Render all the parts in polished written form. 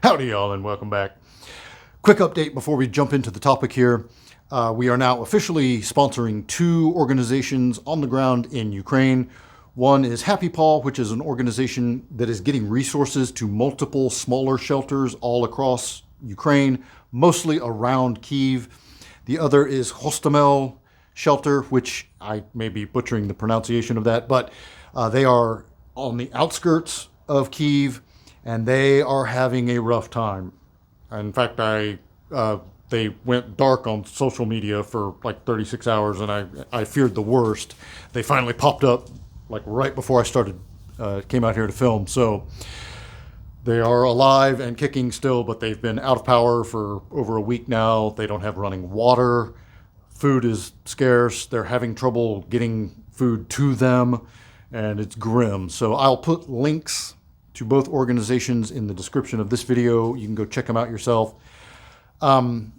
Howdy, y'all, and welcome back. Quick update before we jump into the topic here. We are now officially sponsoring two organizations on the ground in Ukraine. One is Happy Paw, which is an organization that is getting resources to multiple smaller shelters all across Ukraine, mostly around Kyiv. The other is Hostomel Shelter, which I may be butchering the pronunciation of that, but they are on the outskirts of Kyiv, and they are having a rough time. In fact, they went dark on social media for like 36 hours, and I feared the worst. They finally popped up like right before I came out here to film. So they are alive and kicking still, but they've been out of power for over a week now. They don't have running water. Food is scarce. They're having trouble getting food to them, and it's grim. So I'll put links to both organizations in the description of this video. You can go check them out yourself. So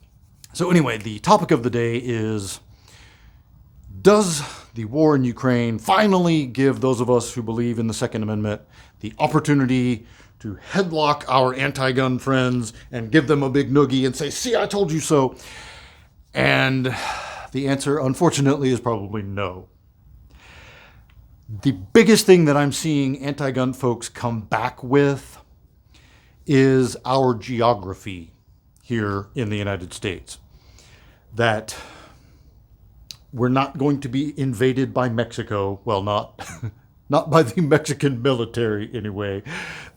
anyway, the topic of the day is, does the war in Ukraine finally give those of us who believe in the Second Amendment the opportunity to headlock our anti-gun friends and give them a big noogie and say, see, I told you so? And the answer, unfortunately, is probably no. The biggest thing that I'm seeing anti-gun folks come back with is our geography here in the United States. That we're not going to be invaded by Mexico. Well, not by the Mexican military anyway.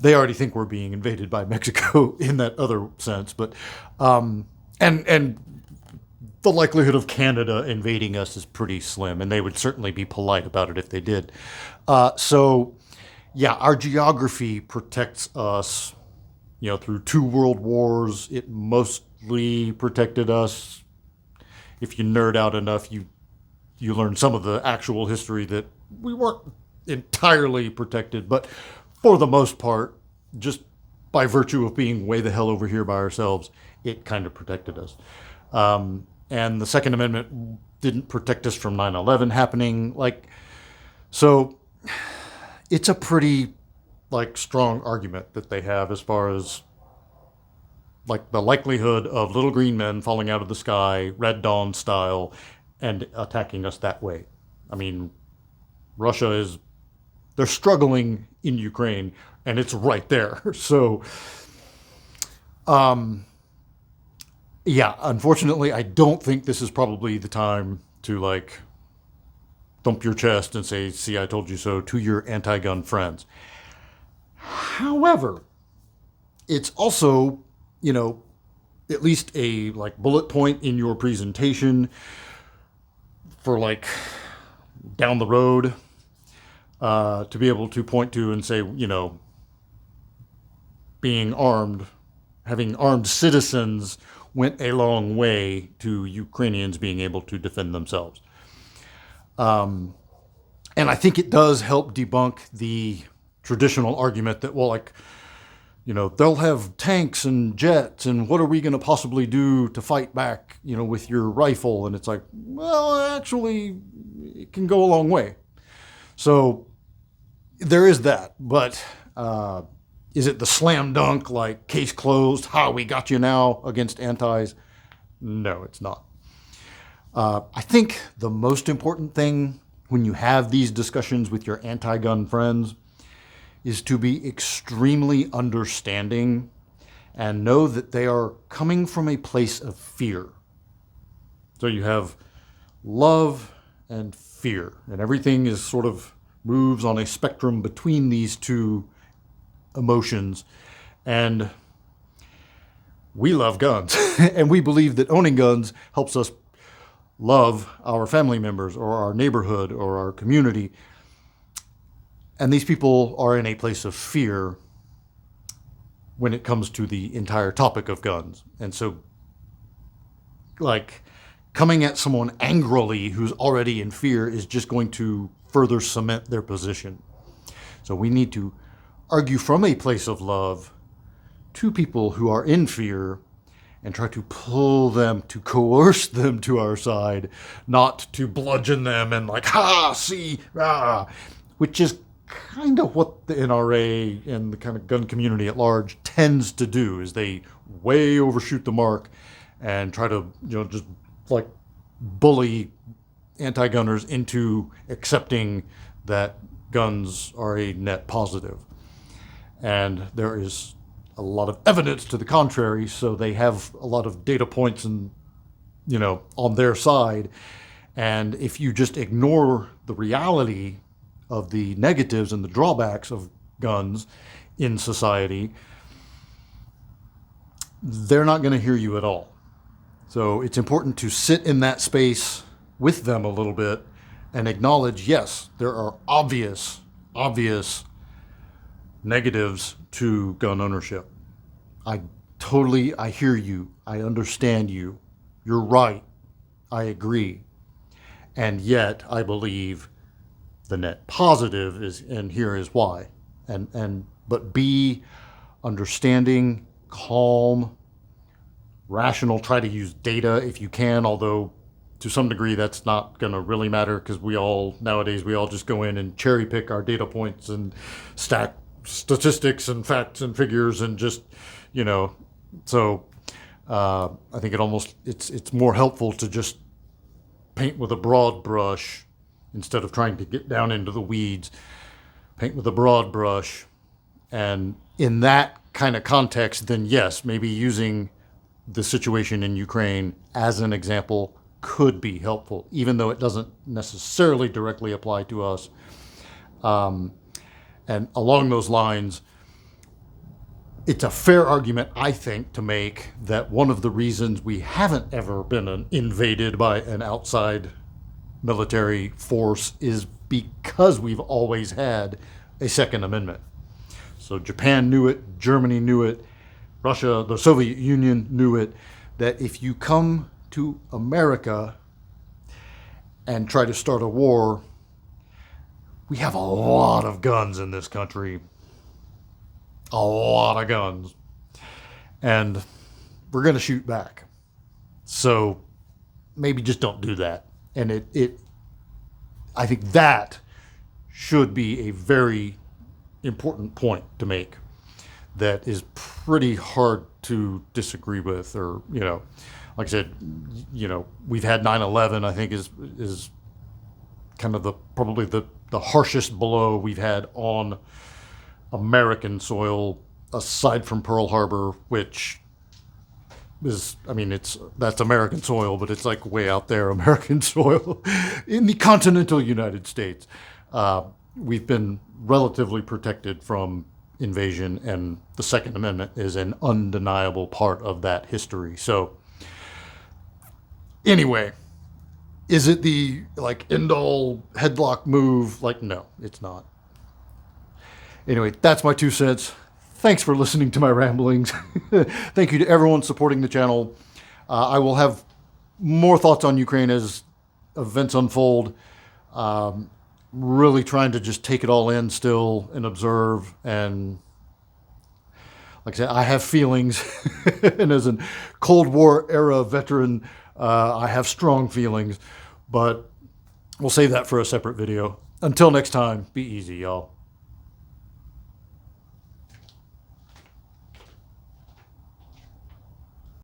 They already think we're being invaded by Mexico in that other sense. But and the likelihood of Canada invading us is pretty slim, and they would certainly be polite about it if they did. So, yeah, our geography protects us, through 2 world wars. It mostly protected us. If you nerd out enough, you learn some of the actual history that we weren't entirely protected, but for the most part, just by virtue of being way the hell over here by ourselves, it kind of protected us. And the Second Amendment didn't protect us from 9/11 happening. So it's a pretty strong argument that they have as far as the likelihood of little green men falling out of the sky, Red Dawn style, and attacking us that way. I mean, they're struggling in Ukraine, and it's right there. So, yeah, unfortunately, I don't think this is probably the time to thump your chest and say, see, I told you so to your anti-gun friends. However, it's also, at least a bullet point in your presentation for down the road, to be able to point to and say, being armed, having armed citizens went a long way to Ukrainians being able to defend themselves. And I think it does help debunk the traditional argument that, they'll have tanks and jets, and what are we going to possibly do to fight back, with your rifle? And it's actually, it can go a long way. So there is that, but is it the slam dunk, case closed, we got you now against antis? No, it's not. I think the most important thing when you have these discussions with your anti-gun friends is to be extremely understanding and know that they are coming from a place of fear. So you have love and fear, and everything is sort of moves on a spectrum between these two emotions. And we love guns, and we believe that owning guns helps us love our family members or our neighborhood or our community. And these people are in a place of fear when it comes to the entire topic of guns. And so, coming at someone angrily who's already in fear is just going to further cement their position. So we need to argue from a place of love to people who are in fear and try to pull them, to coerce them to our side, not to bludgeon them and see, which is kind of what the NRA and the kind of gun community at large tends to do, is they way overshoot the mark and try to, just like bully anti-gunners into accepting that guns are a net positive. And there is a lot of evidence to the contrary, so they have a lot of data points and, on their side. And if you just ignore the reality of the negatives and the drawbacks of guns in society, they're not going to hear you at all. So it's important to sit in that space with them a little bit and acknowledge, yes, there are obvious negatives to gun ownership. I hear you. I understand you. You're right. I agree. And yet I believe the net positive is, and here is why. But be understanding, calm, rational, try to use data if you can, although to some degree that's not going to really matter, because nowadays we all just go in and cherry pick our data points and stack statistics and facts and figures and just, so I think it's more helpful to just paint with a broad brush instead of trying to get down into the weeds. Paint with a broad brush, and in that kind of context, then yes, maybe using the situation in Ukraine as an example could be helpful, even though it doesn't necessarily directly apply to us. And along those lines, it's a fair argument, I think, to make that one of the reasons we haven't ever been invaded by an outside military force is because we've always had a Second Amendment. So Japan knew it, Germany knew it, Russia, the Soviet Union knew it, that if you come to America and try to start a war, we have a lot of guns in this country. A lot of guns. And we're going to shoot back. So maybe just don't do that. And I think that should be a very important point to make that is pretty hard to disagree with, or, like I said, we've had 9/11, I think is kind of probably the harshest blow we've had on American soil, aside from Pearl Harbor, which is, that's American soil, but it's like way out there, American soil in the continental United States. We've been relatively protected from invasion, and the Second Amendment is an undeniable part of that history. So anyway, is it the end-all headlock move? No, it's not. Anyway, that's my 2 cents. Thanks for listening to my ramblings. Thank you to everyone supporting the channel. I will have more thoughts on Ukraine as events unfold. Really trying to just take it all in still and observe. And like I said, I have feelings. And as a Cold War era veteran, I have strong feelings. But we'll save that for a separate video. Until next time, be easy, y'all.